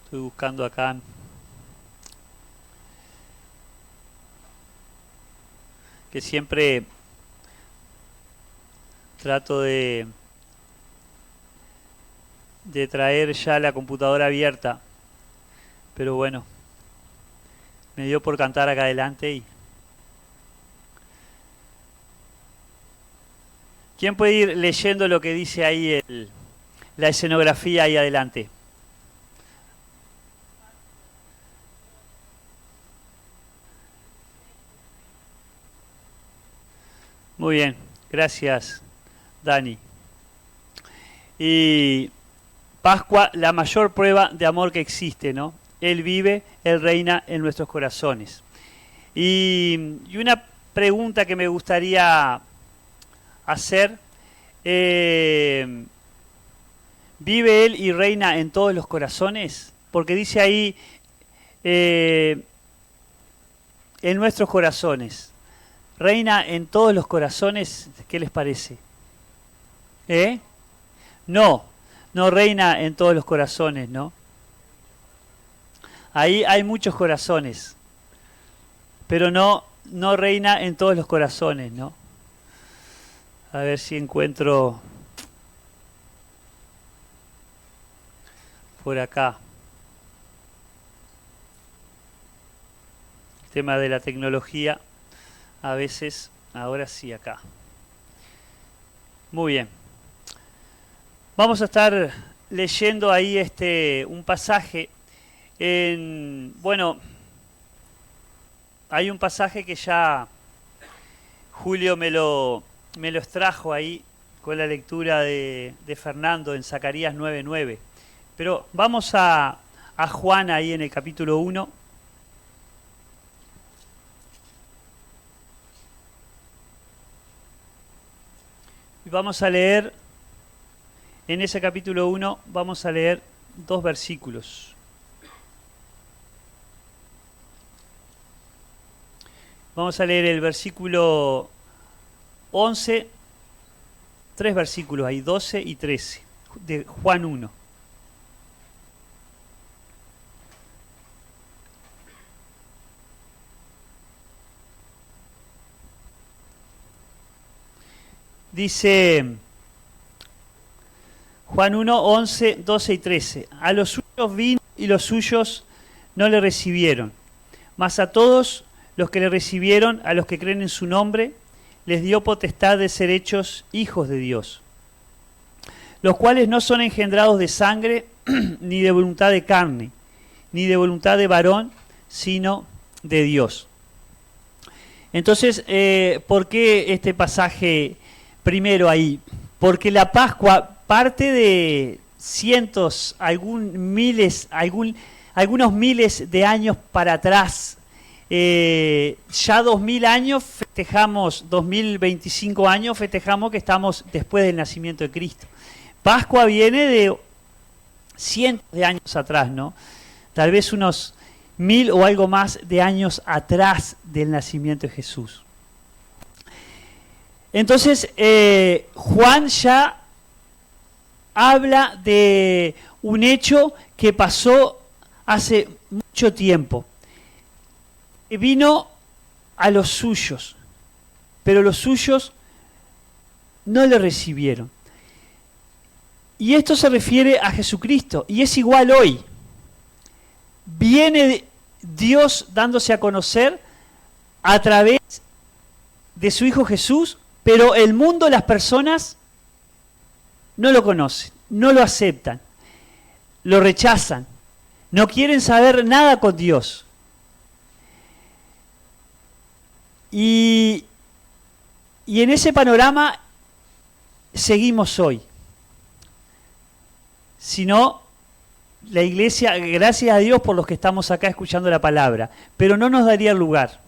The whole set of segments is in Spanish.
Estoy buscando acá. Que siempre trato de traer ya la computadora abierta. Pero bueno, me dio por cantar acá adelante y... ¿Quién puede ir leyendo lo que dice ahí la escenografía ahí adelante? Muy bien, gracias, Dani. Y Pascua, la mayor prueba de amor que existe, ¿no? Él vive, Él reina en nuestros corazones. Y una pregunta que me gustaría hacer, eh, ¿vive Él y reina en todos los corazones? Porque dice ahí, eh, en nuestros corazones. ¿Reina en todos los corazones? ¿Qué les parece? ¿Eh? No, no reina en todos los corazones, ¿no? Ahí hay muchos corazones, pero no reina en todos los corazones, ¿no? A ver si encuentro por acá. El tema de la tecnología, a veces, ahora sí acá. Muy bien. Vamos a estar leyendo ahí un pasaje bueno, hay un pasaje que ya Julio me lo extrajo ahí con la lectura de Fernando en Zacarías 9:9. Pero vamos a Juan ahí en el capítulo 1. Y vamos a leer, en ese capítulo 1, vamos a leer 2 versículos. Vamos a leer el versículo 11, 3 versículos ahí, 12 y 13, de Juan 1. Dice Juan 1, 11, 12 y 13. A los suyos vino y los suyos no le recibieron. Mas a todos los que le recibieron, a los que creen en su nombre, les dio potestad de ser hechos hijos de Dios, los cuales no son engendrados de sangre, ni de voluntad de carne, ni de voluntad de varón, sino de Dios. Entonces, ¿por qué este pasaje primero ahí? Porque la Pascua parte de cientos, algunos miles de años para atrás. Ya 2000 años festejamos, 2025 años festejamos que estamos después del nacimiento de Cristo. Pascua viene de cientos de años atrás, ¿no? Tal vez unos 1000 o algo más de años atrás del nacimiento de Jesús. Entonces, Juan ya habla de un hecho que pasó hace mucho tiempo. Vino a los suyos, pero los suyos no le recibieron. Y esto se refiere a Jesucristo, y es igual hoy. Viene Dios dándose a conocer a través de su Hijo Jesús, pero el mundo, las personas, no lo conocen, no lo aceptan, lo rechazan, no quieren saber nada con Dios. Y en ese panorama seguimos hoy. Si no, la iglesia, gracias a Dios por los que estamos acá escuchando la palabra, pero no nos daría lugar.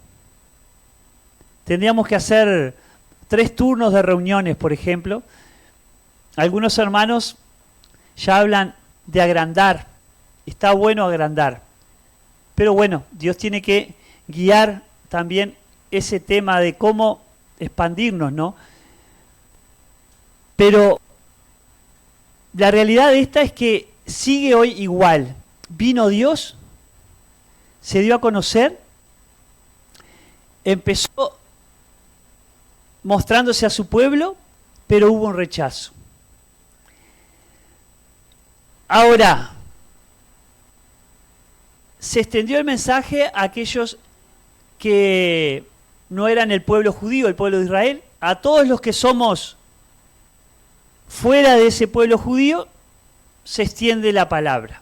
Tendríamos que hacer 3 turnos de reuniones, por ejemplo. Algunos hermanos ya hablan de agrandar. Está bueno agrandar. Pero bueno, Dios tiene que guiar también ese tema de cómo expandirnos, ¿no? Pero la realidad de esta es que sigue hoy igual. vino Dios, se dio a conocer, empezó mostrándose a su pueblo, pero hubo un rechazo. Ahora, se extendió el mensaje a aquellos que no eran el pueblo judío, el pueblo de Israel, a todos los que somos fuera de ese pueblo judío, se extiende la palabra.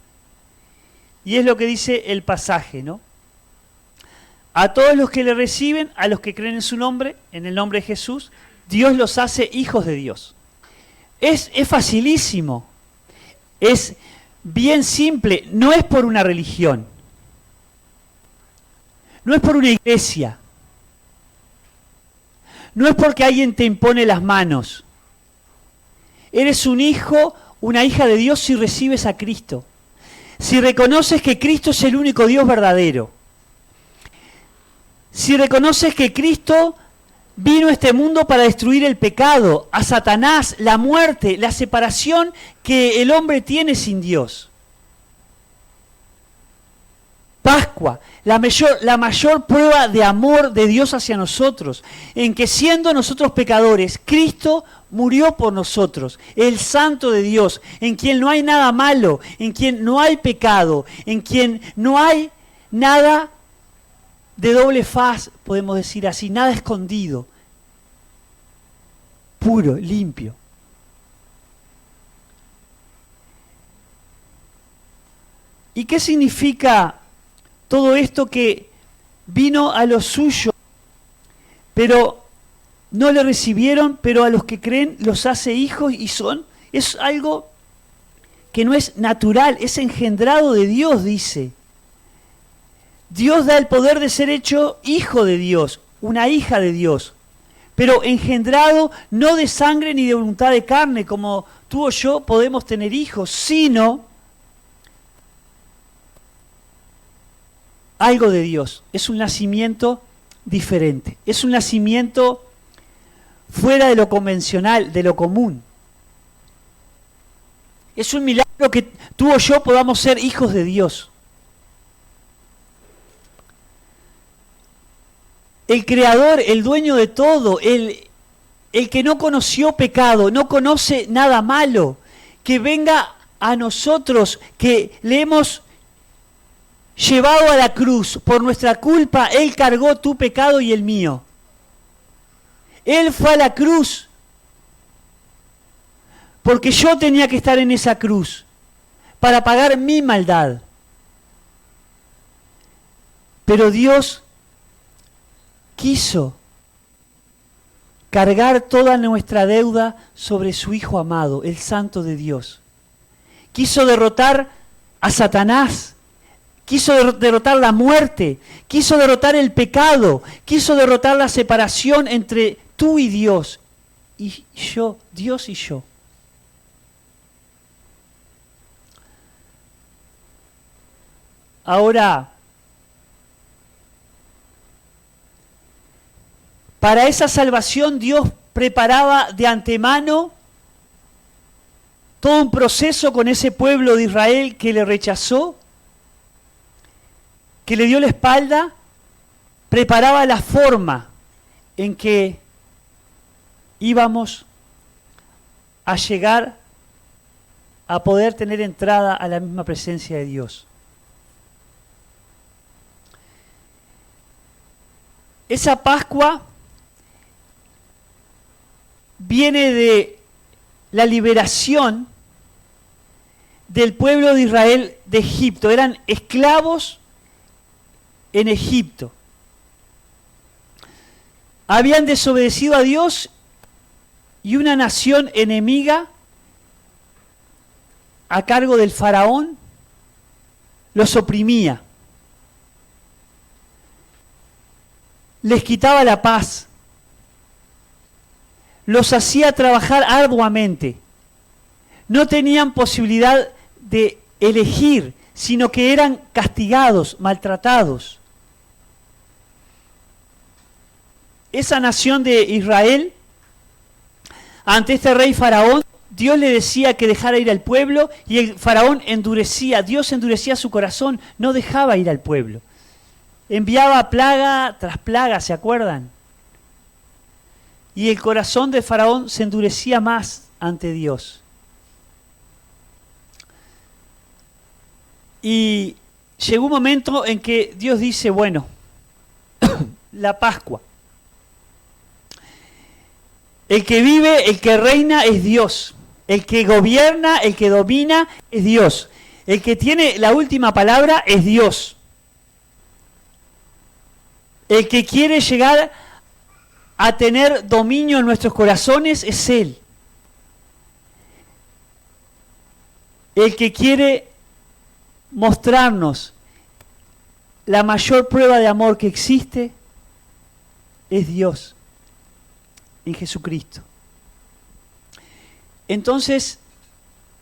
Y es lo que dice el pasaje, ¿no? A todos los que le reciben, a los que creen en su nombre, en el nombre de Jesús, Dios los hace hijos de Dios. Es facilísimo, es bien simple, no es por una religión, no es por una iglesia, no es porque alguien te impone las manos. Eres un hijo, una hija de Dios si recibes a Cristo, si reconoces que Cristo es el único Dios verdadero, si reconoces que Cristo vino a este mundo para destruir el pecado, a Satanás, la muerte, la separación que el hombre tiene sin Dios. Pascua, la mayor prueba de amor de Dios hacia nosotros, en que siendo nosotros pecadores, Cristo murió por nosotros, el Santo de Dios, en quien no hay nada malo, en quien no hay pecado, en quien no hay nada de doble faz, podemos decir así, nada escondido, puro, limpio. ¿Y qué significa todo esto que vino a los suyos, pero no le recibieron, pero a los que creen los hace hijos y son? Es algo que no es natural, es engendrado de Dios, dice. Dios da el poder de ser hecho hijo de Dios, una hija de Dios, pero engendrado no de sangre ni de voluntad de carne, como tú o yo podemos tener hijos, sino algo de Dios. Es un nacimiento diferente, es un nacimiento fuera de lo convencional, de lo común. Es un milagro que tú o yo podamos ser hijos de Dios. El Creador, el dueño de todo, el que no conoció pecado, no conoce nada malo, que venga a nosotros, que le hemos llevado a la cruz por nuestra culpa, Él cargó tu pecado y el mío. Él fue a la cruz porque yo tenía que estar en esa cruz para pagar mi maldad. Pero Dios quiso cargar toda nuestra deuda sobre su Hijo amado, el Santo de Dios. Quiso derrotar a Satanás, quiso derrotar la muerte, quiso derrotar el pecado, quiso derrotar la separación entre tú y Dios, y yo, Dios y yo. Ahora, para esa salvación Dios preparaba de antemano todo un proceso con ese pueblo de Israel que le rechazó, que le dio la espalda, preparaba la forma en que íbamos a llegar a poder tener entrada a la misma presencia de Dios. Esa Pascua viene de la liberación del pueblo de Israel de Egipto. Eran esclavos en Egipto. Habían desobedecido a Dios y una nación enemiga a cargo del faraón los oprimía. Les quitaba la paz. Los hacía trabajar arduamente. No tenían posibilidad de elegir, sino que eran castigados, maltratados. Esa nación de Israel, ante este rey faraón, Dios le decía que dejara ir al pueblo y el faraón endurecía, Dios endurecía su corazón, no dejaba ir al pueblo. Enviaba plaga tras plaga, ¿se acuerdan? Y el corazón de faraón se endurecía más ante Dios. Y llegó un momento en que Dios dice, bueno, la Pascua. El que vive, el que reina es Dios. El que gobierna, el que domina es Dios. El que tiene la última palabra es Dios. El que quiere llegar a tener dominio en nuestros corazones es Él. El que quiere mostrarnos la mayor prueba de amor que existe es Dios, en Jesucristo. Entonces,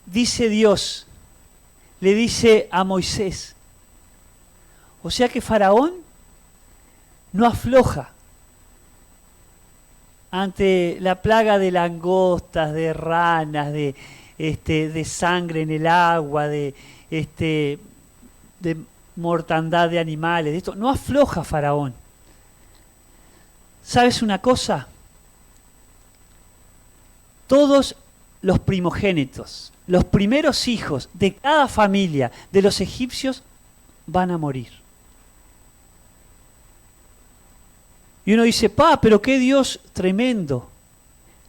dice Dios, le dice a Moisés, o sea que Faraón no afloja ante la plaga de langostas, de ranas, de sangre en el agua, de mortandad de animales, de esto. No afloja Faraón. ¿Sabes una cosa? Todos los primogénitos, los primeros hijos de cada familia de los egipcios van a morir. Y uno dice, pero qué Dios tremendo.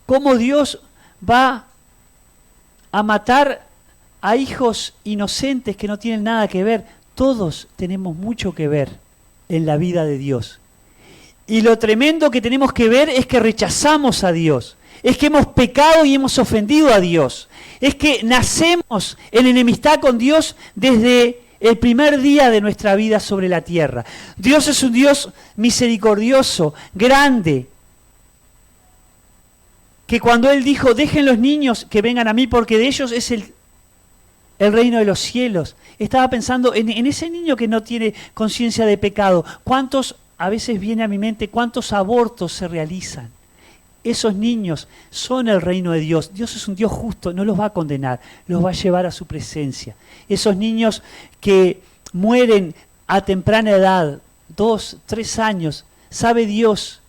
¿Cómo Dios va a matar a hijos inocentes que no tienen nada que ver? Todos tenemos mucho que ver en la vida de Dios. Y lo tremendo que tenemos que ver es que rechazamos a Dios. Es que hemos pecado y hemos ofendido a Dios. Es que nacemos en enemistad con Dios desde el primer día de nuestra vida sobre la tierra. Dios es un Dios misericordioso, grande, que cuando Él dijo, dejen los niños que vengan a mí porque de ellos es el reino de los cielos, estaba pensando en ese niño que no tiene conciencia de pecado. ¿Cuántos, a veces viene a mi mente, cuántos abortos se realizan? Esos niños son el reino de Dios. Dios es un Dios justo, no los va a condenar, los va a llevar a su presencia. Esos niños que mueren a temprana edad, 2, 3 años, sabe Dios,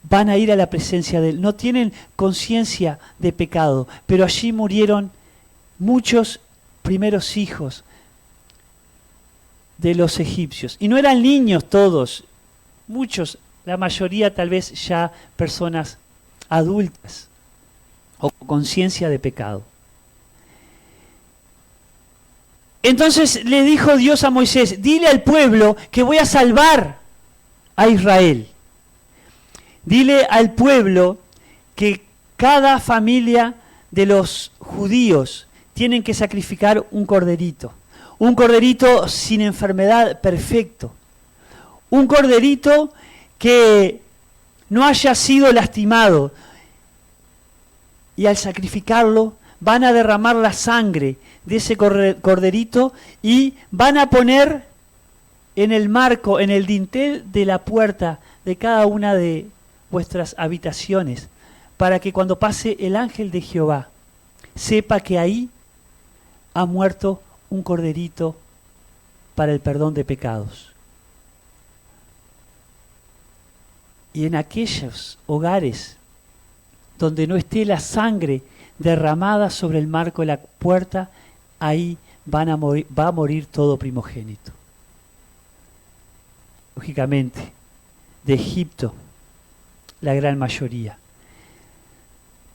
van a ir a la presencia de Él. No tienen conciencia de pecado, pero allí murieron muchos primeros hijos de los egipcios. Y no eran niños todos, muchos, la mayoría tal vez ya personas adultas o con conciencia de pecado. Entonces le dijo Dios a Moisés, dile al pueblo que voy a salvar a Israel. Dile al pueblo que cada familia de los judíos tienen que sacrificar un corderito sin enfermedad, perfecto, un corderito que no haya sido lastimado, y al sacrificarlo van a derramar la sangre de ese corderito y van a poner en el marco, en el dintel de la puerta de cada una de vuestras habitaciones, para que cuando pase el ángel de Jehová sepa que ahí ha muerto un corderito para el perdón de pecados. Y en aquellos hogares donde no esté la sangre derramada sobre el marco de la puerta, ahí va a morir todo primogénito. Lógicamente, de Egipto, la gran mayoría.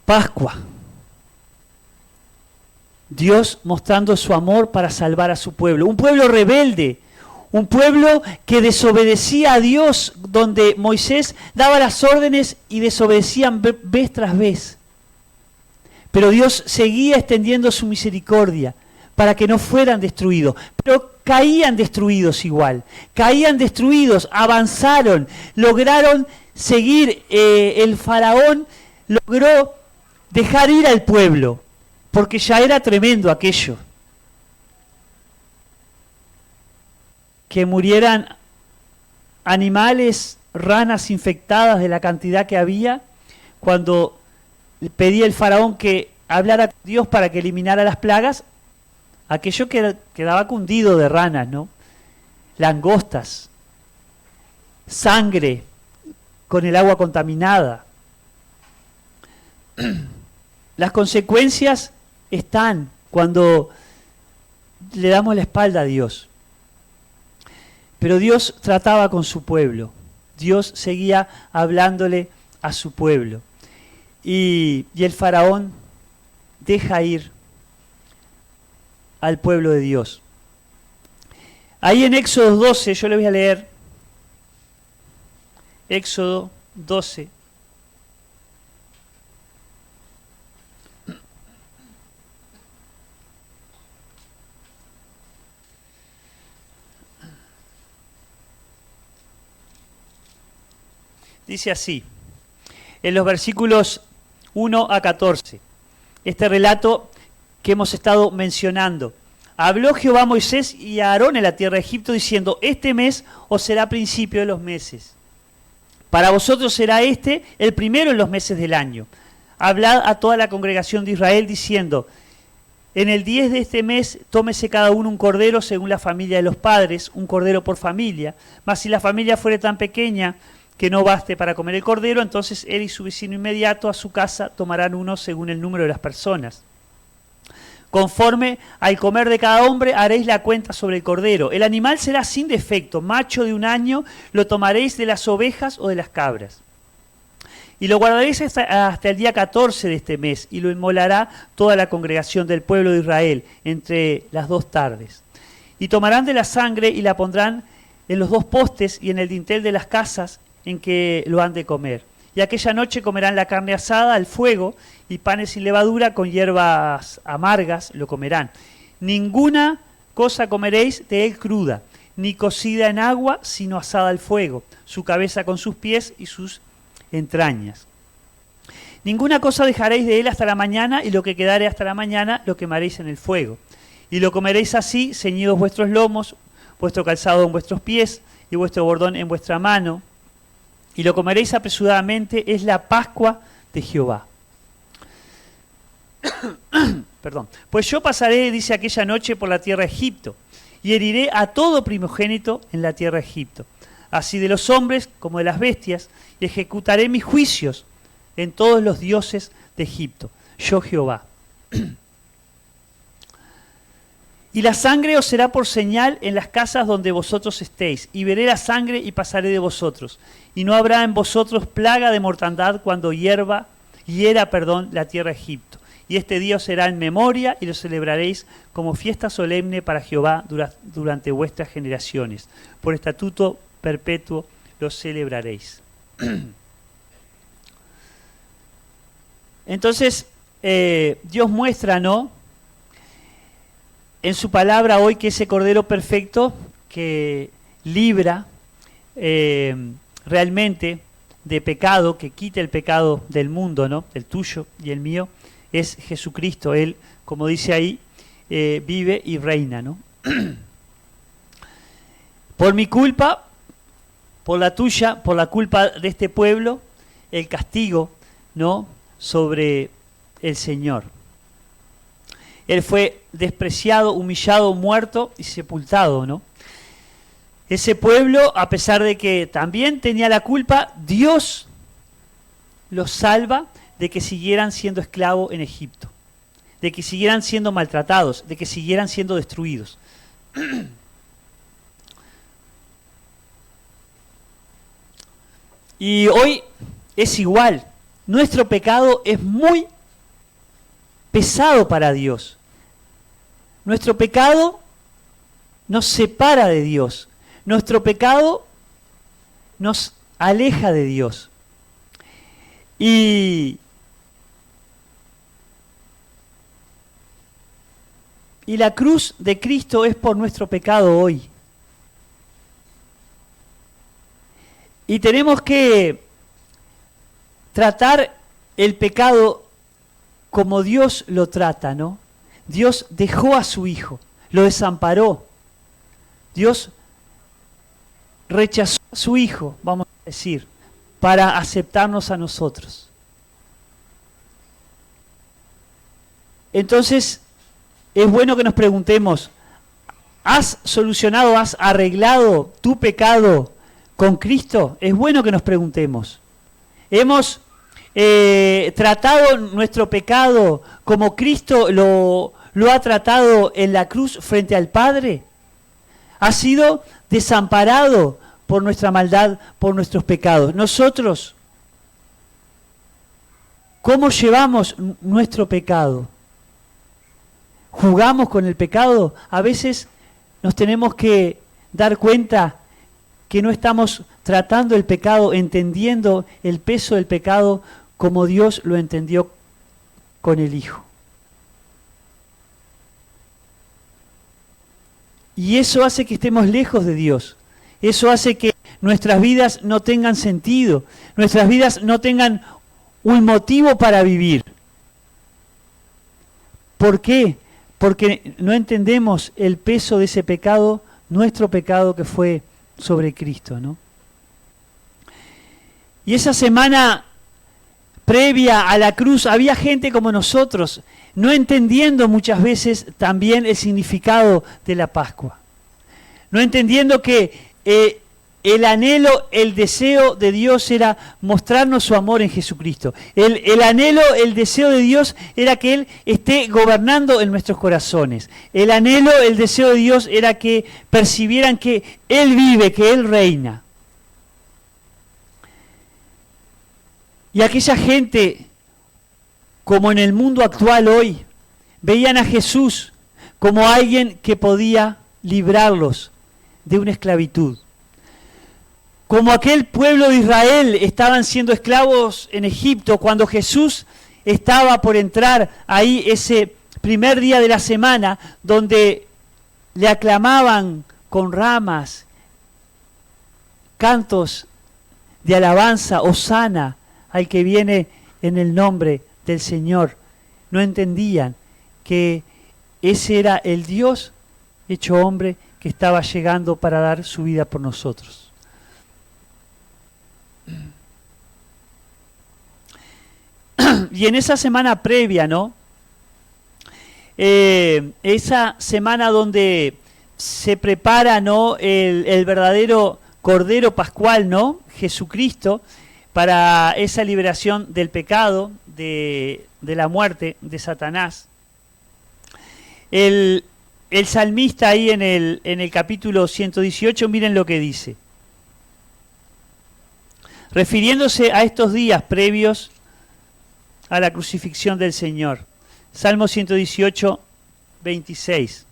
Pascua. Dios mostrando su amor para salvar a su pueblo. Un pueblo rebelde, un pueblo que desobedecía a Dios, donde Moisés daba las órdenes y desobedecían vez tras vez. Pero Dios seguía extendiendo su misericordia para que no fueran destruidos. Pero caían destruidos igual. Caían destruidos, avanzaron, lograron seguir. El faraón logró dejar ir al pueblo, porque ya era tremendo aquello. Que murieran animales, ranas infectadas de la cantidad que había, cuando pedía el faraón que hablara con Dios para que eliminara las plagas, aquello quedaba cundido de ranas, ¿no? Langostas, sangre con el agua contaminada. Las consecuencias están cuando le damos la espalda a Dios. Pero Dios trataba con su pueblo. Dios seguía hablándole a su pueblo. Y el faraón deja ir al pueblo de Dios. Ahí en Éxodo 12, yo le voy a leer. Éxodo 12. Dice así, en los versículos 1 a 14, este relato que hemos estado mencionando. Habló Jehová a Moisés y a Aarón en la tierra de Egipto, diciendo, este mes os será principio de los meses. Para vosotros será este el primero en los meses del año. Hablad a toda la congregación de Israel, diciendo, en el 10 de este mes tómese cada uno un cordero según la familia de los padres, un cordero por familia. Mas si la familia fuere tan pequeña que no baste para comer el cordero, entonces él y su vecino inmediato a su casa tomarán uno según el número de las personas. Conforme al comer de cada hombre haréis la cuenta sobre el cordero. El animal será sin defecto, macho de 1 año, lo tomaréis de las ovejas o de las cabras. Y lo guardaréis hasta el día 14 de este mes, y lo inmolará toda la congregación del pueblo de Israel entre las 2 tardes. Y tomarán de la sangre y la pondrán en los 2 postes y en el dintel de las casas en que lo han de comer. Y aquella noche comerán la carne asada al fuego y panes sin levadura con hierbas amargas lo comerán. Ninguna cosa comeréis de él cruda, ni cocida en agua, sino asada al fuego, su cabeza con sus pies y sus entrañas. Ninguna cosa dejaréis de él hasta la mañana, y lo que quedare hasta la mañana lo quemaréis en el fuego. Y lo comeréis así, ceñidos vuestros lomos, vuestro calzado en vuestros pies y vuestro bordón en vuestra mano, y lo comeréis apresuradamente, es la Pascua de Jehová. Perdón. Pues yo pasaré, dice, aquella noche por la tierra de Egipto, y heriré a todo primogénito en la tierra de Egipto, así de los hombres como de las bestias, y ejecutaré mis juicios en todos los dioses de Egipto. Yo Jehová. Y la sangre os será por señal en las casas donde vosotros estéis, y veré la sangre y pasaré de vosotros. Y no habrá en vosotros plaga de mortandad cuando hiera la tierra de Egipto. Y este día os será en memoria, y lo celebraréis como fiesta solemne para Jehová durante vuestras generaciones. Por estatuto perpetuo lo celebraréis. Entonces, Dios muestra, ¿no?, en su palabra hoy, que ese Cordero perfecto que libra realmente de pecado, que quita el pecado del mundo, ¿no?, el tuyo y el mío, es Jesucristo. Él, como dice ahí, vive y reina, ¿no? Por mi culpa, por la tuya, por la culpa de este pueblo, el castigo, ¿no?, sobre el Señor. Él fue despreciado, humillado, muerto y sepultado, ¿no? Ese pueblo, a pesar de que también tenía la culpa, Dios los salva de que siguieran siendo esclavos en Egipto, de que siguieran siendo maltratados, de que siguieran siendo destruidos. Y hoy es igual. Nuestro pecado es muy pesado para Dios. Nuestro pecado nos separa de Dios. Nuestro pecado nos aleja de Dios. Y la cruz de Cristo es por nuestro pecado hoy. Y tenemos que tratar el pecado como Dios lo trata, ¿no? Dios dejó a su Hijo, lo desamparó. Dios rechazó a su Hijo, vamos a decir, para aceptarnos a nosotros. Entonces, es bueno que nos preguntemos, ¿has solucionado, has arreglado tu pecado con Cristo? Es bueno que nos preguntemos. ¿Hemos tratado nuestro pecado como Cristo lo ha tratado en la cruz frente al Padre? ¿Ha sido desamparado por nuestra maldad, por nuestros pecados? Nosotros, ¿cómo llevamos nuestro pecado? ¿Jugamos con el pecado? A veces nos tenemos que dar cuenta que no estamos tratando el pecado, entendiendo el peso del pecado como Dios lo entendió con el Hijo. Y eso hace que estemos lejos de Dios. Eso hace que nuestras vidas no tengan sentido, nuestras vidas no tengan un motivo para vivir. ¿Por qué? Porque no entendemos el peso de ese pecado, nuestro pecado que fue sobre Cristo, ¿no? Y esa semana previa a la cruz había gente como nosotros, no entendiendo muchas veces también el significado de la Pascua. No entendiendo que el anhelo, el deseo de Dios era mostrarnos su amor en Jesucristo. El anhelo, el deseo de Dios era que Él esté gobernando en nuestros corazones. El anhelo, el deseo de Dios era que percibieran que Él vive, que Él reina. Y aquella gente, como en el mundo actual hoy, veían a Jesús como alguien que podía librarlos de una esclavitud. Como aquel pueblo de Israel estaban siendo esclavos en Egipto, cuando Jesús estaba por entrar ahí ese primer día de la semana, donde le aclamaban con ramas, cantos de alabanza, hosana al que viene en el nombre del Señor. No entendían que ese era el Dios hecho hombre que estaba llegando para dar su vida por nosotros. Y en esa semana previa, ¿no? Esa semana donde se prepara, ¿no? El verdadero Cordero Pascual, ¿no? Jesucristo, para esa liberación del pecado, de la muerte, de Satanás. El salmista ahí en el capítulo 118, miren lo que dice. Refiriéndose a estos días previos a la crucifixión del Señor. Salmo 118, 26.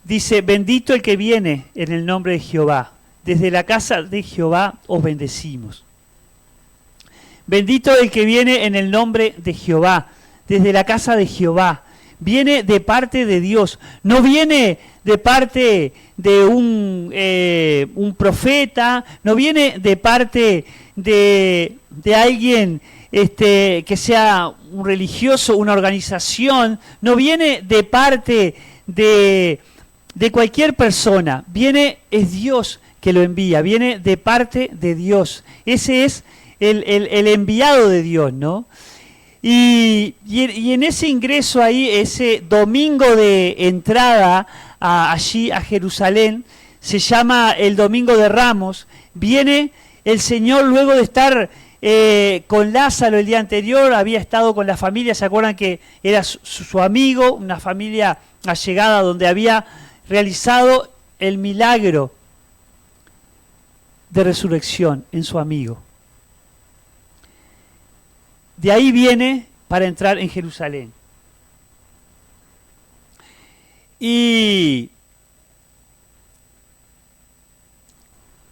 Dice, bendito el que viene en el nombre de Jehová. Desde la casa de Jehová os bendecimos. Bendito el que viene en el nombre de Jehová. Desde la casa de Jehová. Viene de parte de Dios. No viene de parte de un profeta. No viene de parte de alguien que sea un religioso, una organización. No viene de parte de cualquier persona. Es Dios que lo envía, viene de parte de Dios. Ese es el enviado de Dios, ¿no? Y en ese ingreso ahí, ese domingo de entrada allí a Jerusalén, se llama el Domingo de Ramos, viene el Señor luego de estar con Lázaro el día anterior, había estado con la familia, ¿se acuerdan que era su amigo, una familia allegada donde había realizado el milagro de resurrección en su amigo? De ahí viene para entrar en Jerusalén. Y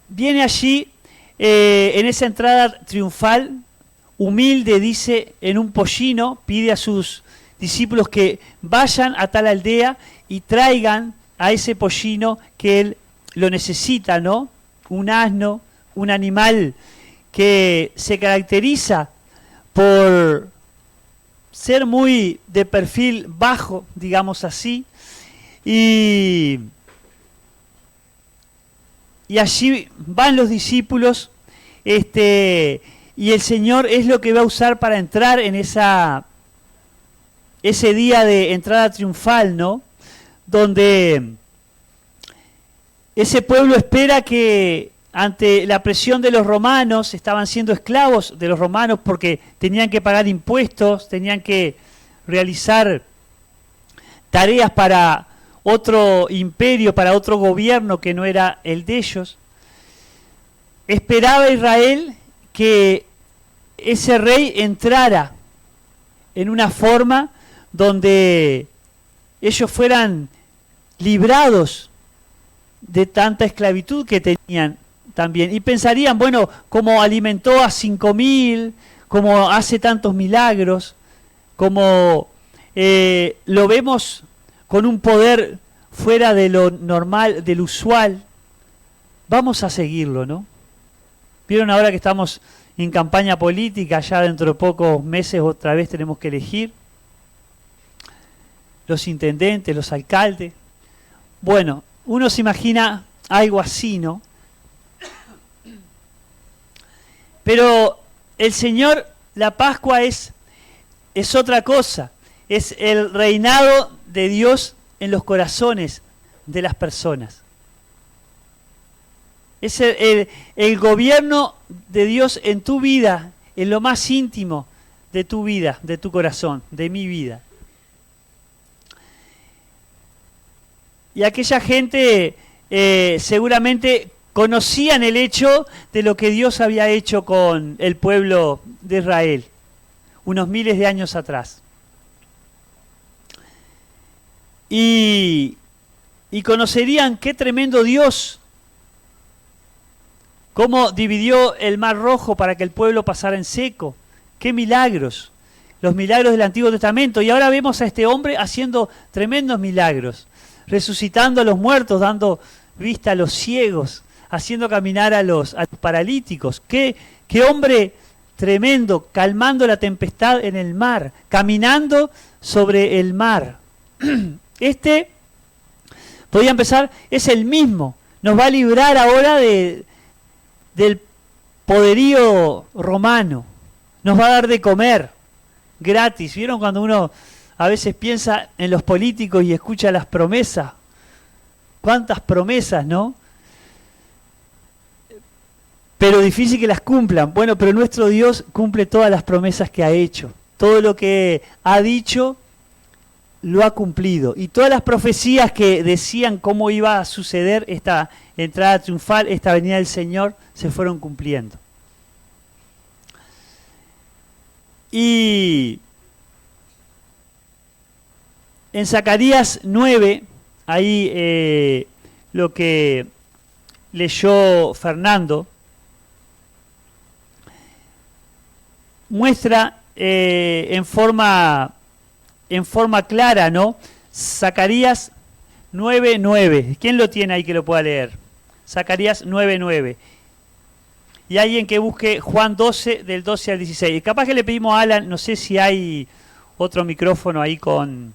viene allí en esa entrada triunfal, humilde, dice, en un pollino, pide a sus discípulos que vayan a tal aldea y traigan a ese pollino que él lo necesita, ¿no? Un asno, un animal que se caracteriza por ser muy de perfil bajo, digamos así, y allí van los discípulos, y el Señor es lo que va a usar para entrar en esa ese día de entrada triunfal, ¿no? Donde ese pueblo espera que ante la presión de los romanos, estaban siendo esclavos de los romanos porque tenían que pagar impuestos, tenían que realizar tareas para otro imperio, para otro gobierno que no era el de ellos. Esperaba Israel que ese rey entrara en una forma donde ellos fueran librados de tanta esclavitud que tenían también. Y pensarían, bueno, como alimentó a 5.000, como hace tantos milagros, como lo vemos con un poder fuera de lo normal, del usual, vamos a seguirlo, ¿no? Vieron ahora que estamos en campaña política, ya dentro de pocos meses otra vez tenemos que elegir los intendentes, los alcaldes. Bueno, uno se imagina algo así, ¿no? Pero el Señor, la Pascua es otra cosa, es el reinado de Dios en los corazones de las personas. Es el gobierno de Dios en tu vida, en lo más íntimo de tu vida, de tu corazón, de mi vida. Y aquella gente seguramente conocían el hecho de lo que Dios había hecho con el pueblo de Israel, unos miles de años atrás. Y conocerían qué tremendo Dios, cómo dividió el Mar Rojo para que el pueblo pasara en seco, qué milagros, los milagros del Antiguo Testamento. Y ahora vemos a este hombre haciendo tremendos milagros, resucitando a los muertos, dando vista a los ciegos, haciendo caminar a los paralíticos. Qué hombre tremendo, calmando la tempestad en el mar, caminando sobre el mar. Podría empezar, es el mismo, nos va a librar ahora del poderío romano, nos va a dar de comer gratis. ¿Vieron cuando uno a veces piensa en los políticos y escucha las promesas? ¿Cuántas promesas, no? Pero difícil que las cumplan. Bueno, pero nuestro Dios cumple todas las promesas que ha hecho. Todo lo que ha dicho lo ha cumplido. Y todas las profecías que decían cómo iba a suceder esta entrada triunfal, esta venida del Señor, se fueron cumpliendo. Y en Zacarías 9, ahí lo que leyó Fernando, muestra en forma clara, ¿no? Zacarías 9:9. ¿Quién lo tiene ahí que lo pueda leer? Zacarías 9:9. Y alguien que busque Juan 12, del 12 al 16. Capaz que le pedimos a Alan, no sé si hay otro micrófono ahí con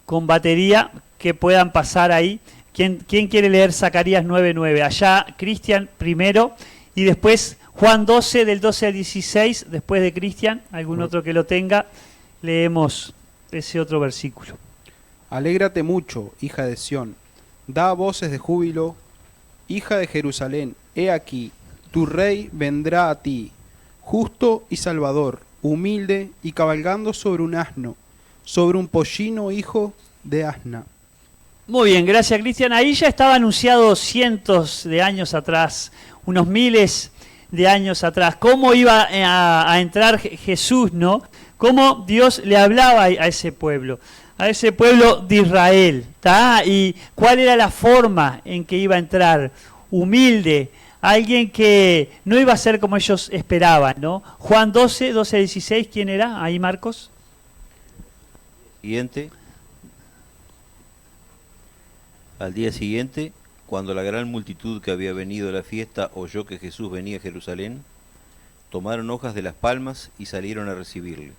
batería que puedan pasar ahí. ¿Quién quiere leer Zacarías 9:9? Allá Cristian primero y después Juan 12, del 12 al 16, después de Cristian, algún otro que lo tenga, leemos ese otro versículo. Alégrate mucho, hija de Sión, da voces de júbilo, hija de Jerusalén, he aquí, tu rey vendrá a ti, justo y salvador, humilde y cabalgando sobre un asno, sobre un pollino hijo de asna. Muy bien, gracias Cristian. Ahí ya estaba anunciado cientos de años atrás, unos miles de años atrás, cómo iba a entrar Jesús, ¿no? Cómo Dios le hablaba a ese pueblo de Israel, ¿tá? Y cuál era la forma en que iba a entrar, humilde, alguien que no iba a ser como ellos esperaban, ¿no? Juan 12, 12 al 16, ¿quién era? Ahí Marcos. Al día siguiente, cuando la gran multitud que había venido a la fiesta oyó que Jesús venía a Jerusalén, tomaron hojas de las palmas y salieron a recibirle.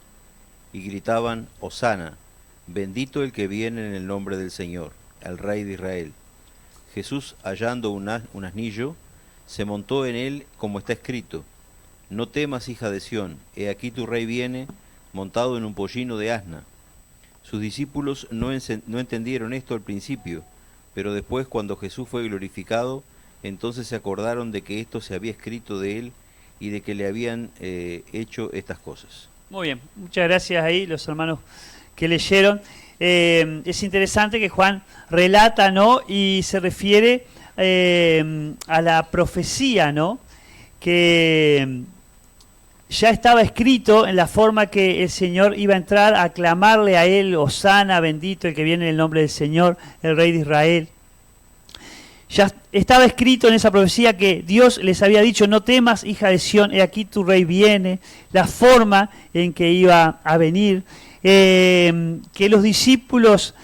Y gritaban, Hosana, bendito el que viene en el nombre del Señor, el Rey de Israel. Jesús, hallando un asnillo, se montó en él como está escrito, no temas, hija de Sión, he aquí tu rey viene, montado en un pollino de asna. Sus discípulos no entendieron esto al principio, pero después, cuando Jesús fue glorificado, entonces se acordaron de que esto se había escrito de él y de que le habían hecho estas cosas. Muy bien, muchas gracias ahí los hermanos que leyeron. Es interesante que Juan relata, ¿no? Y se refiere a la profecía, ¿no? Que ya estaba escrito en la forma que el Señor iba a entrar a clamarle a él: Hosana, bendito el que viene en el nombre del Señor, el Rey de Israel. Ya estaba escrito en esa profecía que Dios les había dicho: no temas, hija de Sión, he aquí tu rey viene, la forma en que iba a venir, que los discípulos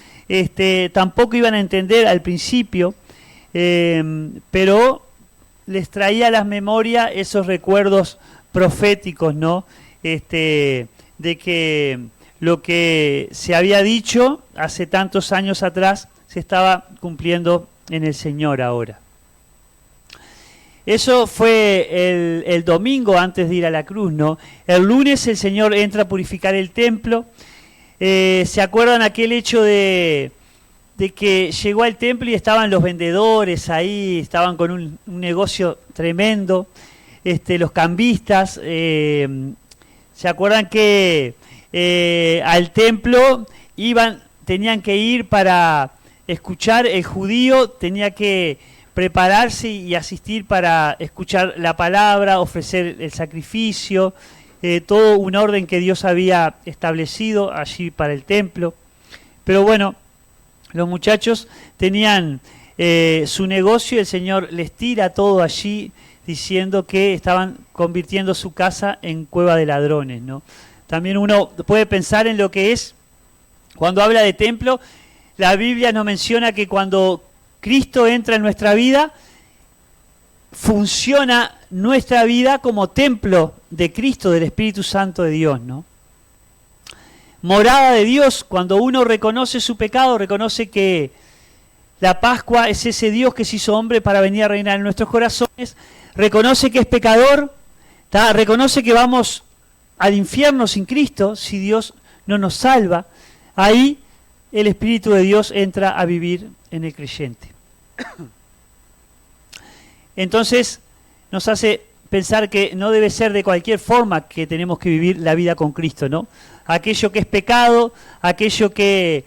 tampoco iban a entender al principio, pero les traía a la memoria esos recuerdos proféticos, ¿no? De que lo que se había dicho hace tantos años atrás se estaba cumpliendo en el Señor ahora. Eso fue el domingo antes de ir a la cruz, ¿no? El lunes el Señor entra a purificar el templo. ¿Se acuerdan aquel hecho de que llegó al templo y estaban los vendedores ahí, estaban con un negocio tremendo, los cambistas? ¿Se acuerdan que al templo tenían que ir para escuchar? El judío tenía que prepararse y asistir para escuchar la palabra, ofrecer el sacrificio, todo un orden que Dios había establecido allí para el templo. Pero bueno, los muchachos tenían su negocio y el Señor les tira todo allí, diciendo que estaban convirtiendo su casa en cueva de ladrones, ¿no? También uno puede pensar en lo que es, cuando habla de templo, la Biblia nos menciona que cuando Cristo entra en nuestra vida, funciona nuestra vida como templo de Cristo, del Espíritu Santo de Dios, ¿no? Morada de Dios. Cuando uno reconoce su pecado, reconoce que la Pascua es ese Dios que se hizo hombre para venir a reinar en nuestros corazones, reconoce que es pecador, reconoce que vamos al infierno sin Cristo si Dios no nos salva. Ahí el Espíritu de Dios entra a vivir en el creyente. Entonces nos hace pensar que no debe ser de cualquier forma que tenemos que vivir la vida con Cristo, ¿no? Aquello que es pecado, aquello que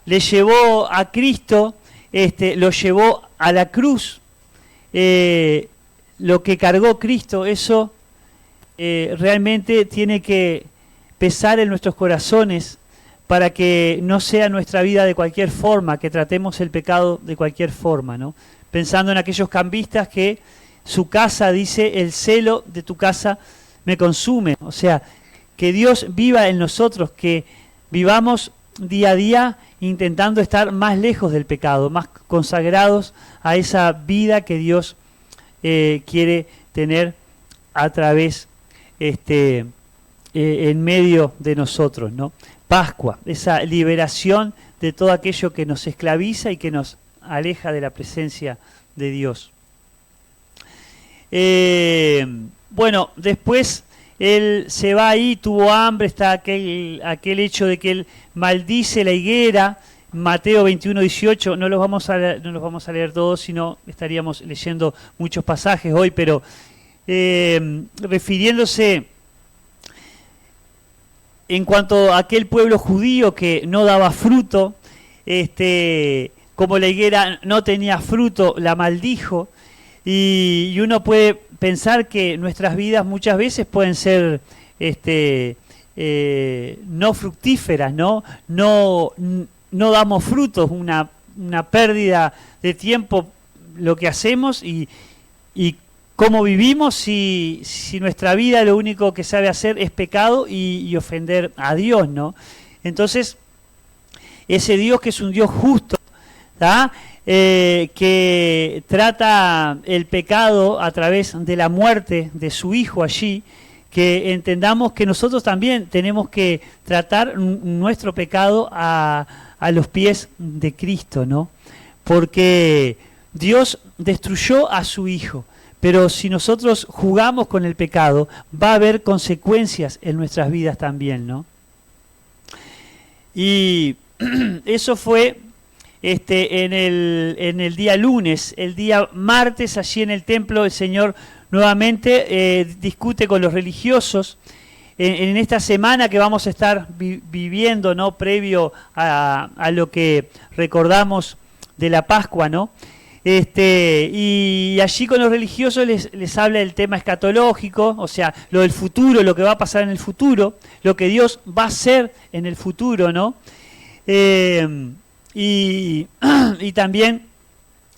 le llevó a Cristo, lo llevó a la cruz, lo que cargó Cristo, eso realmente tiene que pesar en nuestros corazones, para que no sea nuestra vida de cualquier forma, que tratemos el pecado de cualquier forma, ¿no? Pensando en aquellos cambistas que su casa, dice, el celo de tu casa me consume. O sea, que Dios viva en nosotros, que vivamos día a día intentando estar más lejos del pecado, más consagrados a esa vida que Dios quiere tener a través, en medio de nosotros, ¿no? Pascua, esa liberación de todo aquello que nos esclaviza y que nos aleja de la presencia de Dios. Bueno, después él se va ahí, tuvo hambre, está aquel hecho de que él maldice la higuera, Mateo 21:18, no los vamos a leer todos, sino estaríamos leyendo muchos pasajes hoy, pero refiriéndose en cuanto a aquel pueblo judío que no daba fruto, como la higuera no tenía fruto, la maldijo, y uno puede pensar que nuestras vidas muchas veces pueden ser no fructíferas, no damos frutos, una pérdida de tiempo lo que hacemos y cómo vivimos si nuestra vida lo único que sabe hacer es pecado y ofender a Dios, ¿no? Entonces, ese Dios que es un Dios justo, que trata el pecado a través de la muerte de su Hijo allí, que entendamos que nosotros también tenemos que tratar nuestro pecado a los pies de Cristo, ¿no? Porque Dios destruyó a su Hijo, pero si nosotros jugamos con el pecado, va a haber consecuencias en nuestras vidas también, ¿no? Y eso fue en el día lunes. El día martes, allí en el templo, el Señor nuevamente discute con los religiosos. En esta semana que vamos a estar viviendo, ¿no?, previo a lo que recordamos de la Pascua, ¿no? Y allí con los religiosos les habla del tema escatológico, o sea, lo del futuro, lo que va a pasar en el futuro, lo que Dios va a hacer en el futuro, ¿no? Y también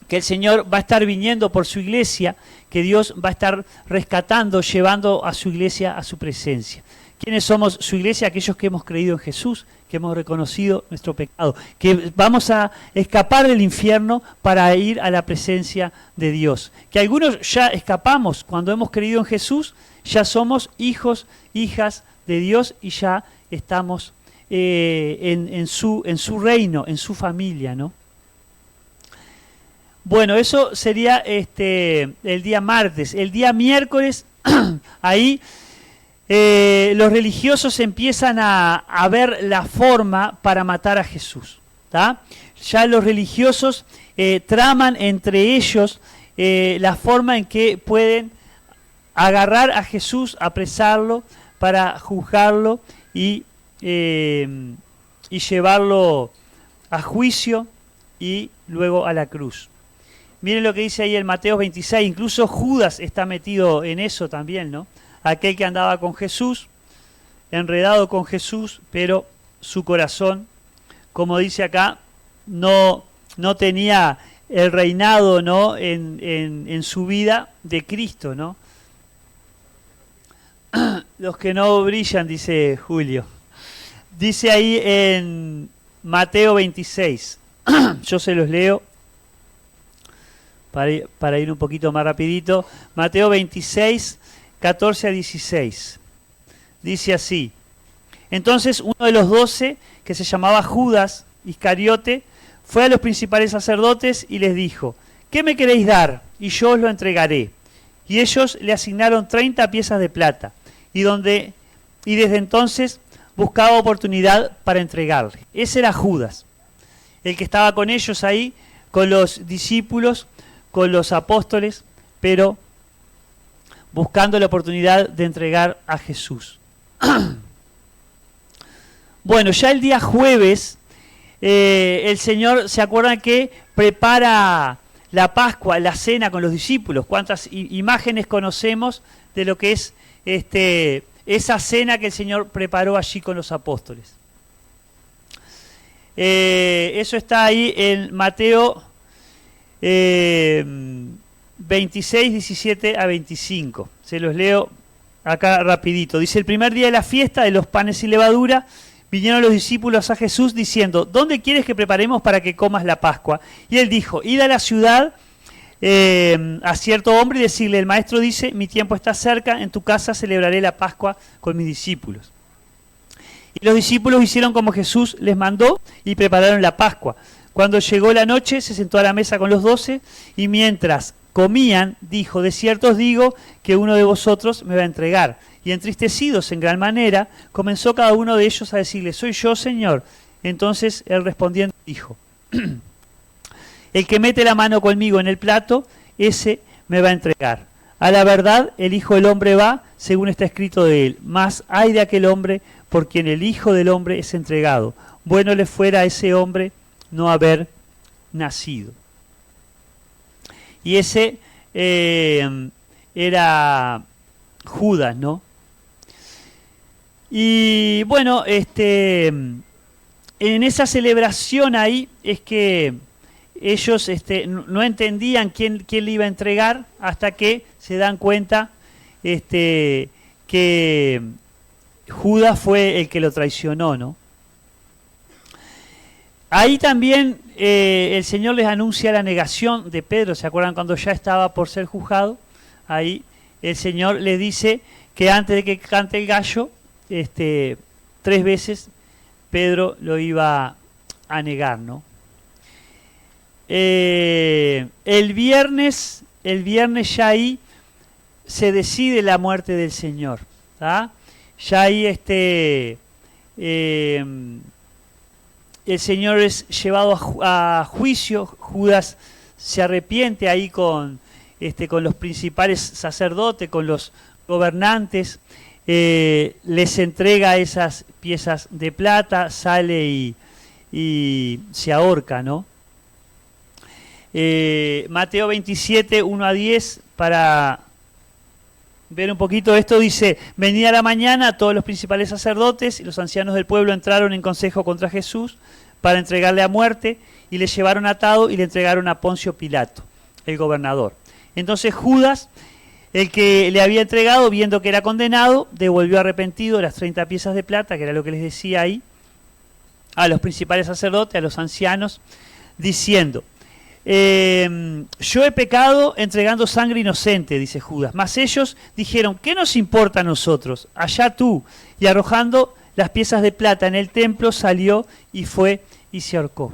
que el Señor va a estar viniendo por su iglesia, que Dios va a estar rescatando, llevando a su iglesia a su presencia. ¿Quiénes somos su iglesia? Aquellos que hemos creído en Jesús, que hemos reconocido nuestro pecado, que vamos a escapar del infierno para ir a la presencia de Dios. Que algunos ya escapamos cuando hemos creído en Jesús, ya somos hijos, hijas de Dios y ya estamos en su reino, en su familia, ¿no? Bueno, eso sería el día martes. El día miércoles, ahí los religiosos empiezan a ver la forma para matar a Jesús, ¿tá? Ya los religiosos traman entre ellos la forma en que pueden agarrar a Jesús, apresarlo, para juzgarlo y llevarlo a juicio y luego a la cruz. Miren lo que dice ahí en Mateo 26, incluso Judas está metido en eso también, ¿no? Aquel que andaba con Jesús, enredado con Jesús, pero su corazón, como dice acá, no tenía el reinado, ¿no?, en su vida de Cristo, ¿no? Los que no brillan, dice Julio. Dice ahí en Mateo 26, yo se los leo para ir un poquito más rapidito. Mateo 26, 14 a 16. Dice así: entonces uno de los 12, que se llamaba Judas Iscariote, fue a los principales sacerdotes y les dijo: ¿qué me queréis dar? Y yo os lo entregaré. Y ellos le asignaron 30 piezas de plata, y desde entonces buscaba oportunidad para entregarle. Ese era Judas, el que estaba con ellos ahí, con los discípulos, con los apóstoles, pero buscando la oportunidad de entregar a Jesús. Bueno, ya el día jueves, el Señor, ¿se acuerdan que prepara la Pascua, la cena con los discípulos? ¿Cuántas imágenes conocemos de lo que es esa cena que el Señor preparó allí con los apóstoles? Eso está ahí en Mateo 26, 17 a 25. Se los leo acá rapidito. Dice: el primer día de la fiesta de los panes sin levadura, vinieron los discípulos a Jesús diciendo: ¿dónde quieres que preparemos para que comas la Pascua? Y él dijo: id a la ciudad a cierto hombre y decirle: el maestro dice, mi tiempo está cerca, en tu casa celebraré la Pascua con mis discípulos. Y los discípulos hicieron como Jesús les mandó y prepararon la Pascua. Cuando llegó la noche, se sentó a la mesa con los 12 y mientras comían, dijo: de cierto os digo que uno de vosotros me va a entregar. Y entristecidos en gran manera, comenzó cada uno de ellos a decirle: soy yo, Señor. Entonces él respondiendo dijo: el que mete la mano conmigo en el plato, ese me va a entregar. A la verdad, el Hijo del Hombre va, según está escrito de él. Mas ay de aquel hombre por quien el Hijo del Hombre es entregado. Bueno le fuera a ese hombre no haber nacido. Y ese era Judas, ¿no? Y bueno, en esa celebración ahí es que ellos no entendían quién le iba a entregar hasta que se dan cuenta que Judas fue el que lo traicionó, ¿no? Ahí también el Señor les anuncia la negación de Pedro. ¿Se acuerdan cuando ya estaba por ser juzgado? Ahí el Señor le dice que antes de que cante el gallo, 3 veces Pedro lo iba a negar, ¿no? El viernes ya ahí se decide la muerte del Señor. ¿Tá? Ya ahí el Señor es llevado a juicio. Judas se arrepiente ahí con los principales sacerdotes, con los gobernantes, les entrega esas piezas de plata, sale y se ahorca, ¿no? Mateo 27, 1 a 10, para ver un poquito esto, dice: venida la mañana, todos los principales sacerdotes y los ancianos del pueblo entraron en consejo contra Jesús para entregarle a muerte, y le llevaron atado y le entregaron a Poncio Pilato, el gobernador. Entonces Judas, el que le había entregado, viendo que era condenado, devolvió arrepentido las 30 piezas de plata, que era lo que les decía ahí, a los principales sacerdotes, a los ancianos, diciendo: yo he pecado entregando sangre inocente, dice Judas. Mas ellos dijeron: ¿qué nos importa a nosotros? Allá tú. Y arrojando las piezas de plata en el templo, salió y fue y se ahorcó.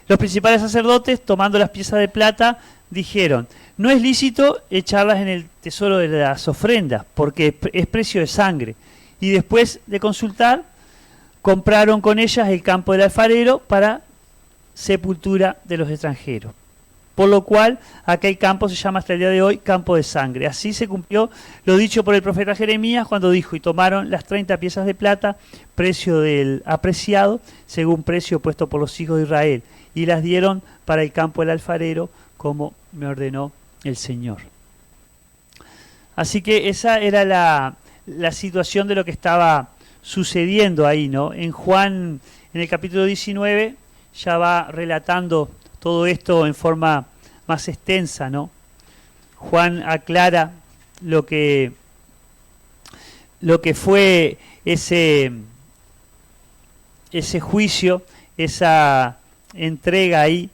Los principales sacerdotes, tomando las piezas de plata, dijeron: no es lícito echarlas en el tesoro de las ofrendas, porque es precio de sangre. Y después de consultar, compraron con ellas el campo del alfarero para sepultura de los extranjeros. Por lo cual, aquel campo se llama hasta el día de hoy Campo de Sangre. Así se cumplió lo dicho por el profeta Jeremías cuando dijo: y tomaron las 30 piezas de plata, precio del apreciado, según precio puesto por los hijos de Israel, y las dieron para el campo del alfarero, como me ordenó el Señor. Así que esa era la situación de lo que estaba sucediendo ahí, ¿no? En Juan, en el capítulo 19, ya va relatando todo esto en forma más extensa, ¿no? Juan aclara lo que fue ese juicio, esa entrega ahí,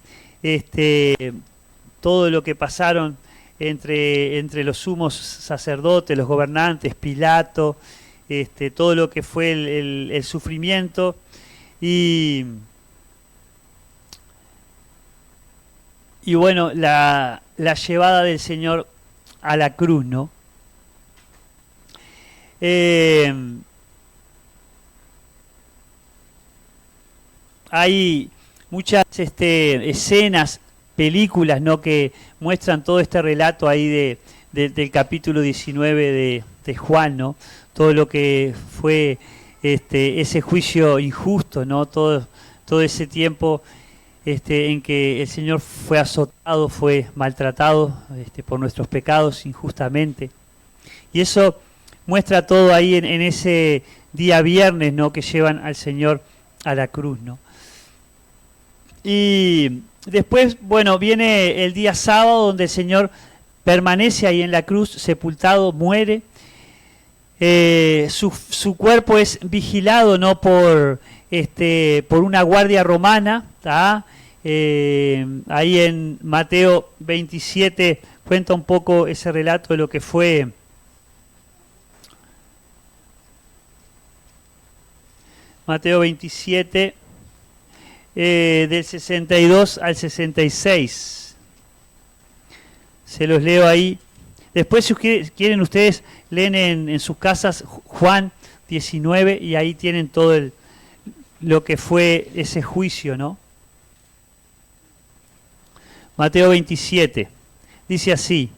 todo lo que pasaron entre los sumos sacerdotes, los gobernantes, Pilato, todo lo que fue el sufrimiento y bueno, la llevada del Señor a la cruz, ¿no? Hay muchas escenas, películas, ¿no?, que muestran todo este relato ahí del capítulo 19 de Juan, ¿no? Todo lo que fue ese juicio injusto, ¿no? Todo ese tiempo en que el Señor fue azotado, fue maltratado por nuestros pecados injustamente. Y eso muestra todo ahí en ese día viernes, ¿no?, que llevan al Señor a la cruz, ¿no? Y después, bueno, viene el día sábado, donde el Señor permanece ahí en la cruz, sepultado, muere. Su cuerpo es vigilado, ¿no?, por una guardia romana, ¿tá? Ahí en Mateo 27 cuenta un poco ese relato de lo que fue Mateo 27, del 62 al 66. Se los leo ahí. Después, si quieren ustedes, leen en sus casas Juan 19 y ahí tienen todo lo que fue ese juicio, ¿no? Mateo 27, dice así: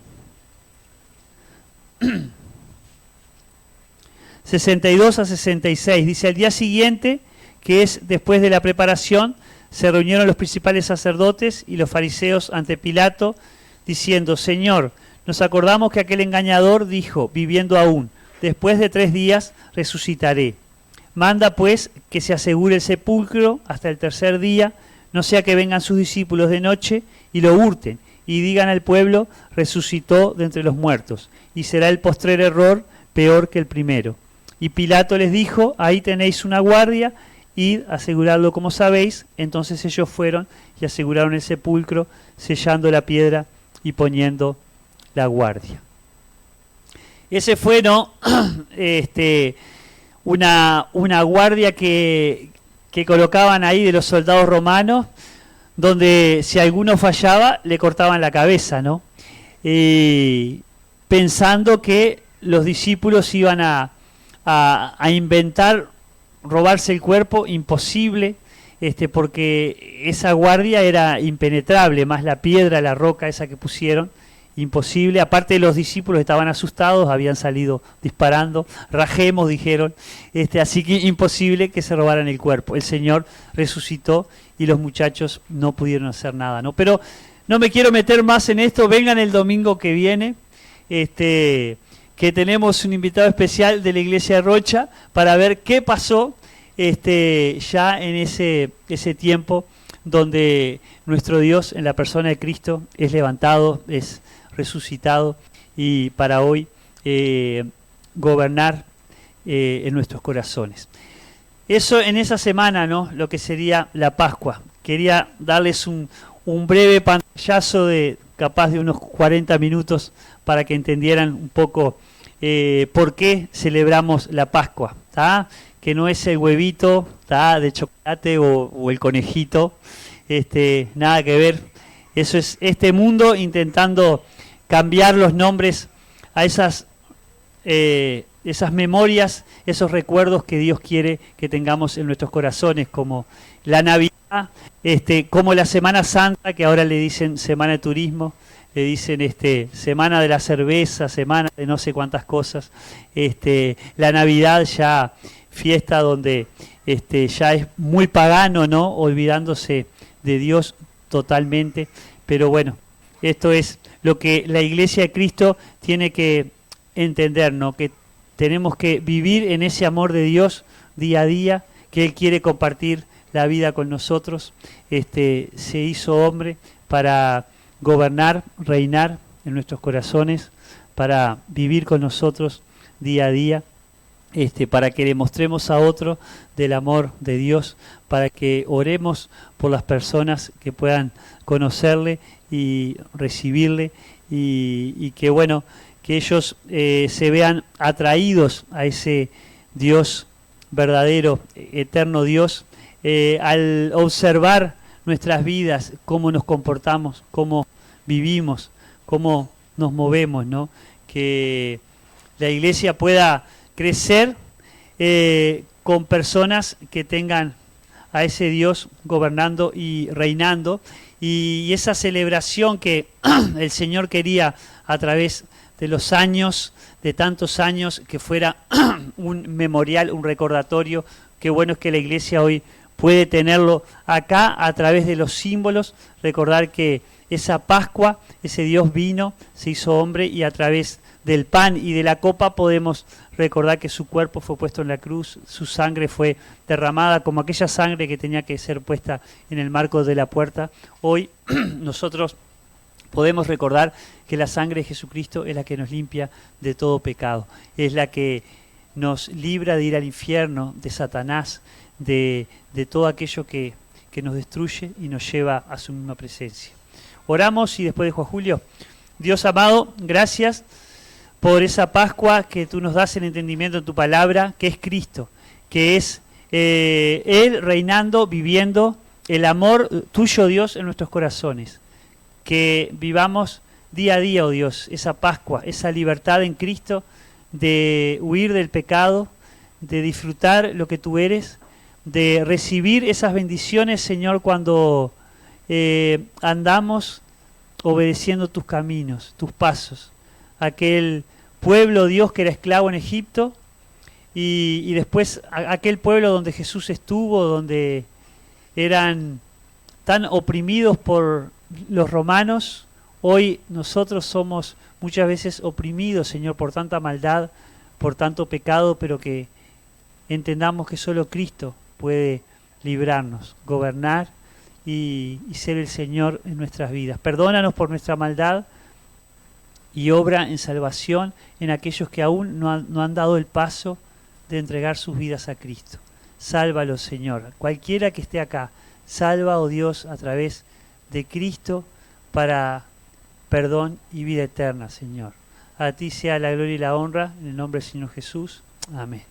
62 a 66, dice: al día siguiente, que es después de la preparación, se reunieron los principales sacerdotes y los fariseos ante Pilato, diciendo: Señor, nos acordamos que aquel engañador dijo, viviendo aún, después de 3 días resucitaré. Manda pues que se asegure el sepulcro hasta el 3er día, no sea que vengan sus discípulos de noche y lo hurten, y digan al pueblo: resucitó de entre los muertos, y será el postrer error peor que el primero. Y Pilato les dijo: ahí tenéis una guardia, id, aseguradlo como sabéis. Entonces ellos fueron y aseguraron el sepulcro, sellando la piedra y poniendo la guardia. Ese fue, ¿no?, una guardia que colocaban ahí de los soldados romanos, donde si alguno fallaba le cortaban la cabeza, ¿no? pensando que los discípulos iban a inventar robarse el cuerpo. Imposible, porque esa guardia era impenetrable, más la piedra, la roca esa que pusieron, imposible. Aparte, los discípulos estaban asustados, habían salido disparando, rajemos, dijeron, así que imposible que se robaran el cuerpo. El Señor resucitó y los muchachos no pudieron hacer nada, ¿no? Pero no me quiero meter más en esto. Vengan el domingo que viene, que tenemos un invitado especial de la iglesia de Rocha para ver qué pasó ya en ese tiempo donde nuestro Dios, en la persona de Cristo, es levantado, es resucitado, y para hoy gobernar en nuestros corazones. Eso en esa semana, ¿no? Lo que sería la Pascua. Quería darles un breve pantallazo de capaz de unos 40 minutos para que entendieran un poco por qué celebramos la Pascua, ¿tá? Que no es el huevito, ¿tá?, de chocolate o el conejito, nada que ver. Eso es este mundo intentando cambiar los nombres a esas memorias, esos recuerdos que Dios quiere que tengamos en nuestros corazones, como la Navidad, como la Semana Santa, que ahora le dicen Semana de Turismo, le dicen Semana de la Cerveza, Semana de no sé cuántas cosas, la Navidad ya fiesta donde ya es muy pagano, ¿no?, olvidándose de Dios totalmente. Pero bueno, esto es lo que la Iglesia de Cristo tiene que entender, ¿no?, que tenemos que vivir en ese amor de Dios día a día, que Él quiere compartir la vida con nosotros. Se hizo hombre para gobernar, reinar en nuestros corazones, para vivir con nosotros día a día, para que le mostremos a otro del amor de Dios, para que oremos por las personas que puedan conocerle y recibirle, y que bueno, que ellos se vean atraídos a ese Dios verdadero, eterno Dios, al observar nuestras vidas, cómo nos comportamos, cómo vivimos, cómo nos movemos, ¿no? Que la iglesia pueda crecer con personas que tengan a ese Dios gobernando y reinando, y esa celebración que el Señor quería a través de los años, de tantos años, que fuera un memorial, un recordatorio. Qué bueno es que la iglesia hoy puede tenerlo acá a través de los símbolos, recordar que esa Pascua, ese Dios vino, se hizo hombre, y a través del pan y de la copa podemos recordar que su cuerpo fue puesto en la cruz, su sangre fue derramada, como aquella sangre que tenía que ser puesta en el marco de la puerta. Hoy nosotros podemos recordar que la sangre de Jesucristo es la que nos limpia de todo pecado, es la que nos libra de ir al infierno, de Satanás, de todo aquello que nos destruye y nos lleva a su misma presencia. Oramos y después dejo a Julio. Dios amado, gracias por esa Pascua que tú nos das el entendimiento en tu palabra, que es Cristo, que es Él reinando, viviendo el amor tuyo, Dios, en nuestros corazones. Que vivamos día a día, oh Dios, esa Pascua, esa libertad en Cristo, de huir del pecado, de disfrutar lo que tú eres, de recibir esas bendiciones, Señor, cuando andamos obedeciendo tus caminos, tus pasos. Aquel pueblo, Dios, que era esclavo en Egipto, y después aquel pueblo donde Jesús estuvo, donde eran tan oprimidos por los romanos. Hoy nosotros somos muchas veces oprimidos, Señor, por tanta maldad, por tanto pecado, pero que entendamos que solo Cristo puede librarnos, gobernar y ser el Señor en nuestras vidas. Perdónanos por nuestra maldad y obra en salvación en aquellos que aún no han dado el paso de entregar sus vidas a Cristo. Sálvalos, Señor. Cualquiera que esté acá, salva, oh Dios, a través de Cristo, para perdón y vida eterna, Señor. A ti sea la gloria y la honra, en el nombre del Señor Jesús. Amén.